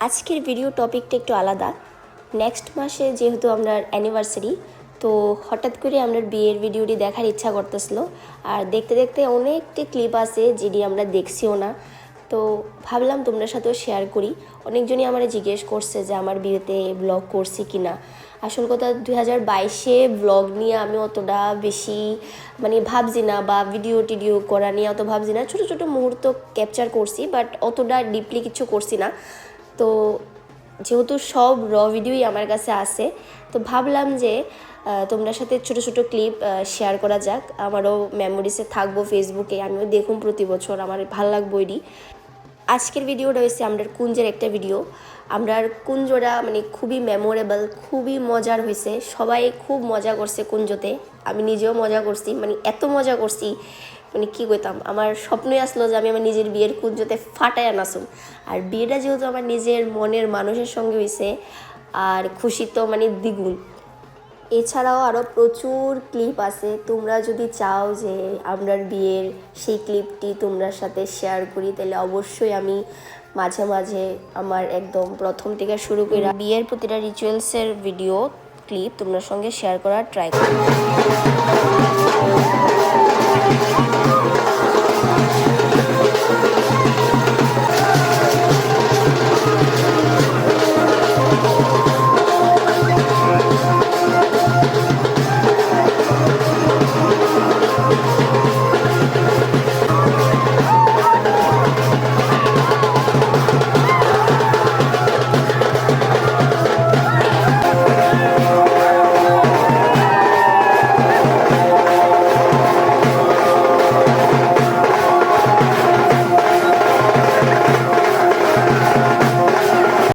আজকের ভিডিও টপিকটা একটু আলাদা। নেক্সট মাসে যেহেতু আপনার অ্যানিভার্সারি, তো হঠাৎ করে আপনার বিয়ের ভিডিওটি দেখার ইচ্ছা করতেছিল। আর দেখতে দেখতে অনেকটি ক্লিপ আছে যেটি আমরা দেখছিও না, তো ভাবলাম তোমাদের সাথেও শেয়ার করি। অনেকজনই আমার জিজ্ঞেস করছে যে আমার বিয়েতে ব্লগ করছি কি না। আসল কথা 2022-এ ব্লগ নিয়ে আমি অতটা বেশি ভাবছি না, বা ভিডিও টিডিও করা নিয়ে অত ভাবছি না। ছোটো ছোটো মুহূর্ত ক্যাপচার করছি, বাট অতটা ডিপলি কিছু করছি না। তো যেহেতু সব ভিডিওই আমার কাছে আছে, তো ভাবলাম যে তোমাদের সাথে ছোটো ছোটো ক্লিপ শেয়ার করা যাক। আমারও মেমোরিসে থাকবো, ফেসবুকে আমিও দেখুন প্রতি বছর, আমার ভালো লাগবো এটি। আজকের ভিডিওটা হয়েছে আমরা কুঞ্জের একটা ভিডিও। আমরা কুঞ্জটা খুবই মেমোরেবল, খুবই মজার হয়েছে। সবাই খুব মজা করছে কুঞ্জতে, আমি নিজেও মজা করছি। এত মজা করছি কী কইতাম, আমার স্বপ্নই আসলো যে আমি আমার নিজের বিয়ের কুঞ্জতে ফাটায় নাচুম। আর বিয়েটা যেহেতু আমার নিজের মনের মানুষের সঙ্গে হয়েছে, আর খুশি তো দ্বিগুণ। এছাড়াও আরও প্রচুর ক্লিপ আছে। তোমরা যদি চাও যে আপনার বিয়ের সেই ক্লিপটি তোমরা সাথে শেয়ার করি, তাহলে অবশ্যই আমি মাঝে মাঝে আমার একদম প্রথম থেকে শুরু করে বিয়ের প্রতিটা রিচুয়ালসের ভিডিও ক্লিপ তোমার সঙ্গে শেয়ার করার ট্রাই করি।